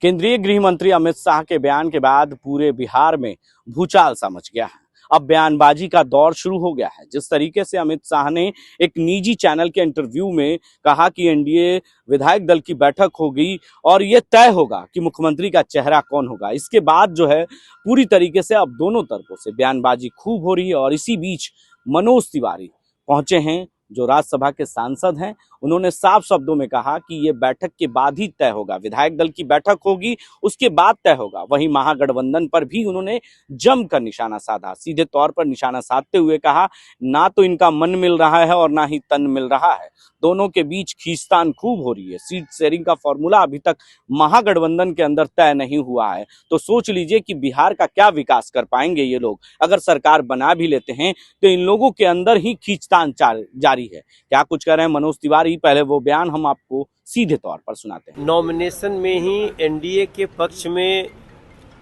केंद्रीय गृह मंत्री अमित शाह के बयान के बाद पूरे बिहार में भूचाल सा मच गया है। अब बयानबाजी का दौर शुरू हो गया है। जिस तरीके से अमित शाह ने एक निजी चैनल के इंटरव्यू में कहा कि एनडीए विधायक दल की बैठक होगी और ये तय होगा कि मुख्यमंत्री का चेहरा कौन होगा, इसके बाद जो है पूरी तरीके से अब दोनों तरफों से बयानबाजी खूब हो रही है। और इसी बीच मनोज तिवारी पहुंचे हैं, जो राज्यसभा के सांसद हैं। उन्होंने साफ शब्दों में कहा कि ये बैठक के बाद ही तय होगा, विधायक दल की बैठक होगी उसके बाद तय होगा। वहीं महागठबंधन पर भी उन्होंने जमकर निशाना साधा, सीधे तौर पर निशाना साधते हुए कहा ना तो इनका मन मिल रहा है और ना ही तन मिल रहा है, दोनों के बीच खींचतान खूब हो रही है। सीट शेयरिंग का फॉर्मूला अभी तक महागठबंधन के अंदर तय नहीं हुआ है, तो सोच लीजिए कि बिहार का क्या विकास कर पाएंगे ये लोग। अगर सरकार बना भी लेते हैं तो इन लोगों के अंदर ही खींचतान जारी है। क्या कुछ कह रहे हैं मनोज तिवारी, पहले वो बयान हम आपको सीधे तौर पर सुनाते हैं। नॉमिनेशन में ही एनडीए के पक्ष में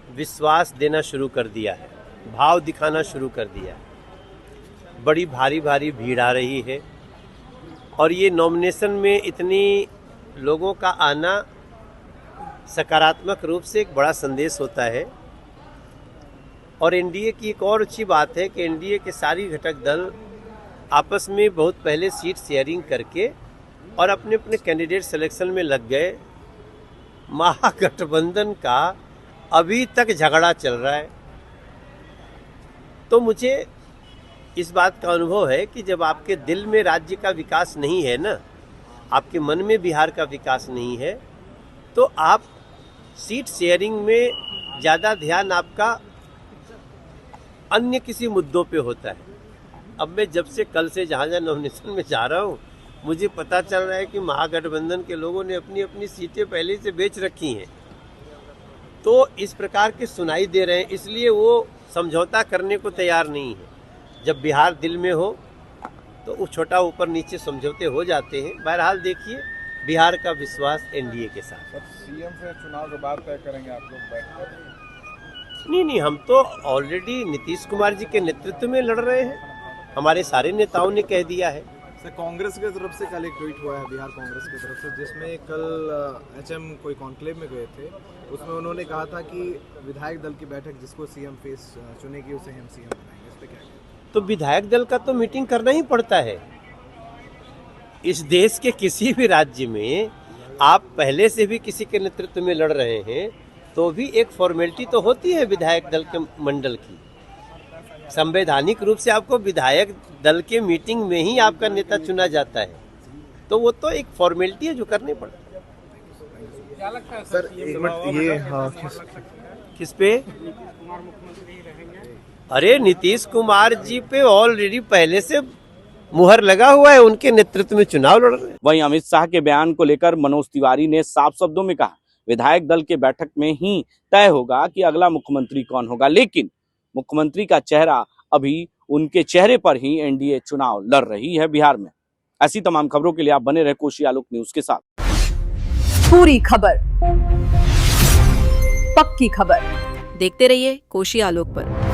विश्वास देना शुरू कर दिया है, भाव दिखाना शुरू कर दिया है। बड़ी भारी भारी भीड़ आ रही है और ये नॉमिनेशन में इतनी लोगों का आना सकारात्मक रूप से एक बड़ा संदेश होता है। और एनडीए की एक और अच्छी बात है कि एनडीए के सारी घटक दल आपस में बहुत पहले सीट शेयरिंग करके और अपने अपने कैंडिडेट सिलेक्शन में लग गए। महागठबंधन का अभी तक झगड़ा चल रहा है। तो मुझे इस बात का अनुभव है कि जब आपके दिल में राज्य का विकास नहीं है ना, आपके मन में बिहार का विकास नहीं है, तो आप सीट शेयरिंग में ज़्यादा ध्यान आपका अन्य किसी मुद्दों पे होता है। अब मैं जब से कल से जहाँ नॉमिनेशन में जा रहा हूँ, मुझे पता चल रहा है कि महागठबंधन के लोगों ने अपनी अपनी सीटें पहले से बेच रखी हैं। तो इस प्रकार के सुनाई दे रहे हैं, इसलिए वो समझौता करने को तैयार नहीं है। जब बिहार दिल में हो तो वो छोटा ऊपर नीचे समझौते हो जाते हैं। बहरहाल देखिए, बिहार का विश्वास एनडीए के साथ। सीएम से चुनाव के बाद तय करेंगे आप लोग बैठकर? नहीं, हम तो ऑलरेडी नीतीश कुमार जी के नेतृत्व में लड़ रहे हैं। हमारे सारे नेताओं ने कह दिया है। सर, कांग्रेस की तरफ से कल एक ट्वीट हुआ है, बिहार कांग्रेस की तरफ से, जिसमें कल एचएम कोई कॉन्क्लेव में गए थे, उसमें उन्होंने कहा था कि विधायक दल की बैठक जिसको सीएम फेस चुनेगी उसे हम सीएम बनाएंगे। इस पे क्या कहते? तो विधायक दल का तो मीटिंग करना ही पड़ता है। इस देश के किसी भी राज्य में आप पहले से भी किसी के नेतृत्व में लड़ रहे हैं तो भी एक फॉर्मेलिटी तो होती है विधायक दल के मंडल की। संवैधानिक रूप से आपको विधायक दल के मीटिंग में ही आपका नेता चुना जाता है, तो वो तो एक फॉर्मेलिटी है जो करनी पड़ती है। क्या लगता है सर, एक मिनट, ये किस पे? अरे नीतीश कुमार जी पे ऑलरेडी पहले से मुहर लगा हुआ है, उनके नेतृत्व में चुनाव लड़ रहे हैं। वहीं अमित शाह के बयान को लेकर मनोज तिवारी ने साफ शब्दों में कहा विधायक दल के बैठक में ही तय होगा कि अगला मुख्यमंत्री कौन होगा, लेकिन मुख्यमंत्री का चेहरा अभी उनके चेहरे पर ही एनडीए चुनाव लड़ रही है बिहार में। ऐसी तमाम खबरों के लिए आप बने रहे कोशी आलोक न्यूज के साथ। पूरी खबर, पक्की खबर देखते रहिए कोशी आलोक पर।